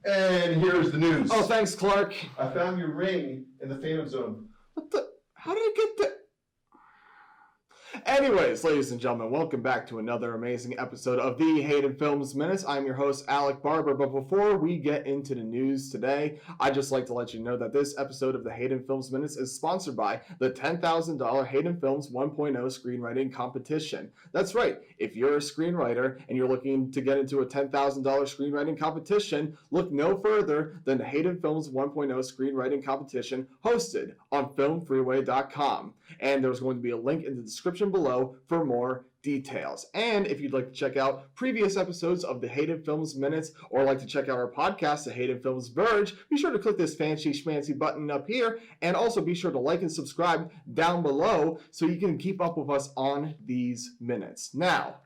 And here's the news. Oh, thanks, Clark. I found your ring in the Phantom Zone. What the? How did I get there? Anyways, ladies and gentlemen, welcome back to another amazing episode of the Haydenfilms Minutes. I'm your host, Alec Barber, but before we get into the news today, I'd just like to let you know that this episode of the Haydenfilms Minutes is sponsored by the $10,000 Haydenfilms 1.0 screenwriting competition. That's right, if you're a screenwriter and you're looking to get into a $10,000 screenwriting competition, look no further than the Haydenfilms 1.0 screenwriting competition hosted on filmfreeway.com. And there's going to be a link in the description below for more details. And if you'd like to check out previous episodes of the Haydenfilms Minutes or like to check out our podcast, the Haydenfilms Verge, be sure to click this fancy schmancy button up here, and also be sure to like and subscribe down below so you can keep up with us on these minutes. Now,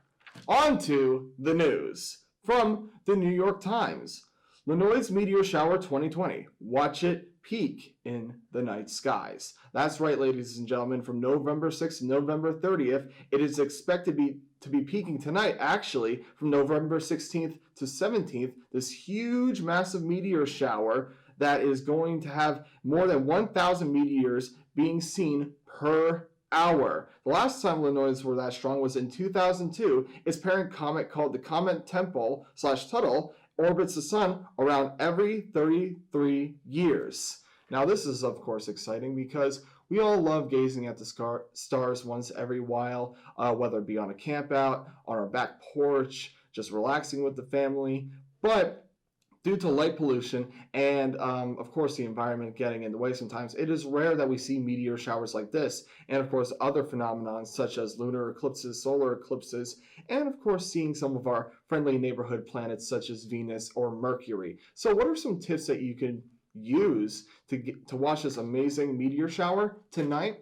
on to the news from the New York Times. Leonids Meteor Shower 2020. Watch it peak in the night skies. That's right, ladies and gentlemen, from November 6th to November 30th, it is expected to be peaking tonight, actually, from November 16th to 17th, this huge, massive meteor shower that is going to have more than 1,000 meteors being seen per hour. The last time Leonids were that strong was in 2002. Its parent comet, called the Comet Tempel/Tuttle, orbits the sun around every 33 years. Now, this is, of course, exciting because we all love gazing at the stars once every while, whether it be on a camp out, on our back porch, just relaxing with the family. But due to light pollution and, of course, the environment getting in the way sometimes, it is rare that we see meteor showers like this. And, of course, other phenomena such as lunar eclipses, solar eclipses, and, of course, seeing some of our friendly neighborhood planets such as Venus or Mercury. So what are some tips that you can use to watch this amazing meteor shower tonight?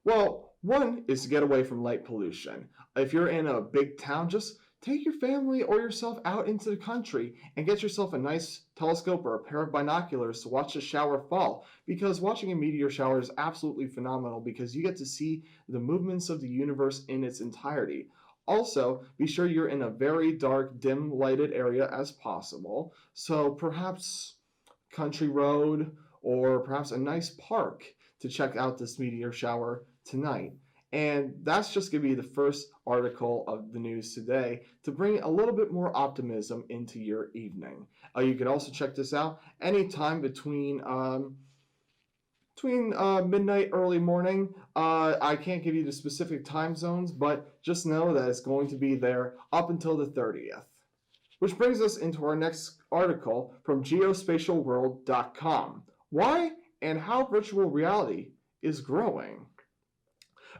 Well, one is to get away from light pollution. If you're in a big town, just take your family or yourself out into the country and get yourself a nice telescope or a pair of binoculars to watch the shower fall, because watching a meteor shower is absolutely phenomenal because you get to see the movements of the universe in its entirety. Also, be sure you're in a very dark, dim lighted area as possible. So perhaps country road or perhaps a nice park to check out this meteor shower tonight. And that's just going to be the first article of the news today to bring a little bit more optimism into your evening. You can also check this out anytime between midnight, early morning. I can't give you the specific time zones, but just know that it's going to be there up until the 30th. Which brings us into our next article from geospatialworld.com. Why and how virtual reality is growing.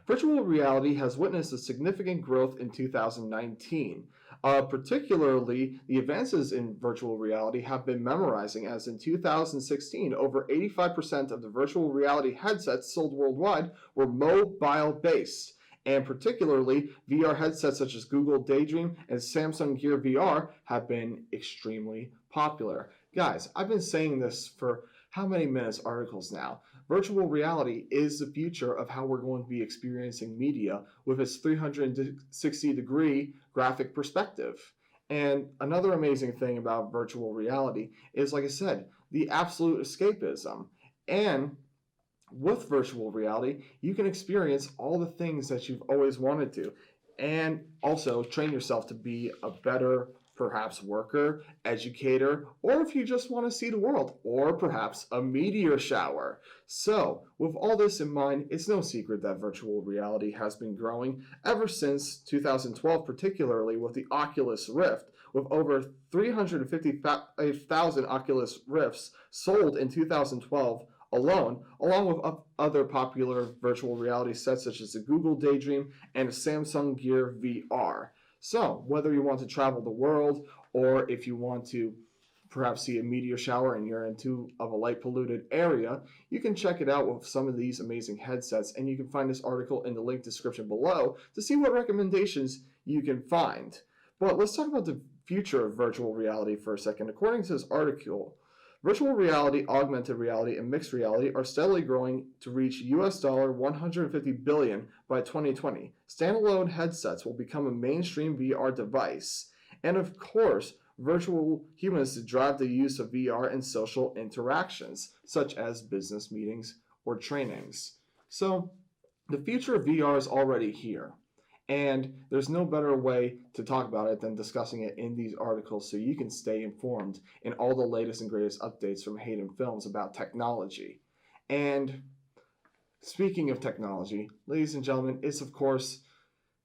Virtual reality has witnessed a significant growth in 2019. Particularly, the advances in virtual reality have been memorizing, as in 2016, over 85% of the virtual reality headsets sold worldwide were mobile-based. And particularly, VR headsets such as Google Daydream and Samsung Gear VR have been extremely popular. Guys, I've been saying this for how many minutes articles now? Virtual reality is the future of how we're going to be experiencing media with its 360-degree graphic perspective. And another amazing thing about virtual reality is, like I said, the absolute escapism. And with virtual reality, you can experience all the things that you've always wanted to, and also train yourself to be a better, perhaps, worker, educator, or if you just want to see the world, or perhaps a meteor shower. So, with all this in mind, it's no secret that virtual reality has been growing ever since 2012, particularly with the Oculus Rift, with over 350,000 Oculus Rifts sold in 2012 alone, along with other popular virtual reality sets such as the Google Daydream and the Samsung Gear VR. So, whether you want to travel the world, or if you want to perhaps see a meteor shower and you're in too of a light polluted area, you can check it out with some of these amazing headsets, and you can find this article in the link description below to see what recommendations you can find. But let's talk about the future of virtual reality for a second. According to this article, virtual reality, augmented reality, and mixed reality are steadily growing to reach $150 billion by 2020. Standalone headsets will become a mainstream VR device. And of course, virtual humans to drive the use of VR in social interactions, such as business meetings or trainings. So, the future of VR is already here. And there's no better way to talk about it than discussing it in these articles so you can stay informed in all the latest and greatest updates from Hayden Films about technology. And speaking of technology, ladies and gentlemen, it's of course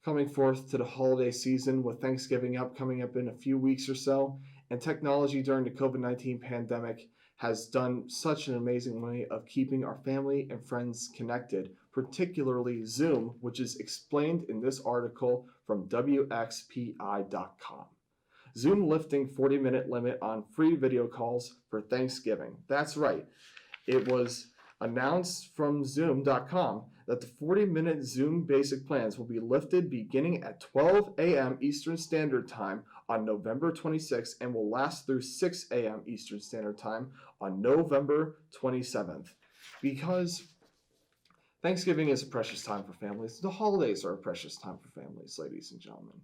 coming forth to the holiday season with Thanksgiving coming up in a few weeks or so. And technology during the COVID-19 pandemic has done such an amazing way of keeping our family and friends connected, particularly Zoom, which is explained in this article from WXPI.com. Zoom lifting 40-minute limit on free video calls for Thanksgiving. That's right. It was announced from Zoom.com that the 40-minute Zoom basic plans will be lifted beginning at 12 a.m. Eastern Standard Time on November 26th and will last through 6 a.m. Eastern Standard Time on November 27th. Because Thanksgiving is a precious time for families. The holidays are a precious time for families, ladies and gentlemen.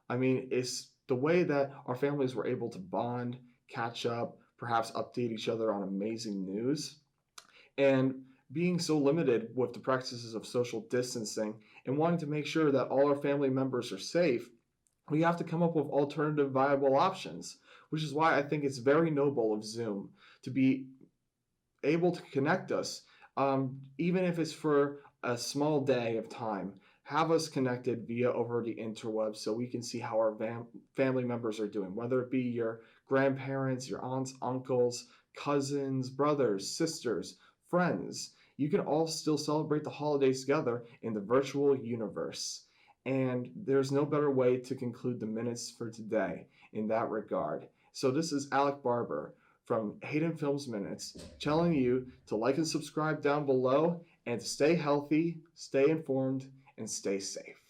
I mean, it's the way that our families were able to bond, catch up, perhaps update each other on amazing news. And being so limited with the practices of social distancing and wanting to make sure that all our family members are safe, we have to come up with alternative viable options, which is why I think it's very noble of Zoom to be able to connect us, even if it's for a small day of time. Have us connected via over the interwebs so we can see how our family members are doing, whether it be your grandparents, your aunts, uncles, cousins, brothers, sisters, friends. You can all still celebrate the holidays together in the virtual universe. And there's no better way to conclude the minutes for today in that regard. So this is Alec Barber from Haydenfilms Minutes telling you to like and subscribe down below and to stay healthy, stay informed, and stay safe.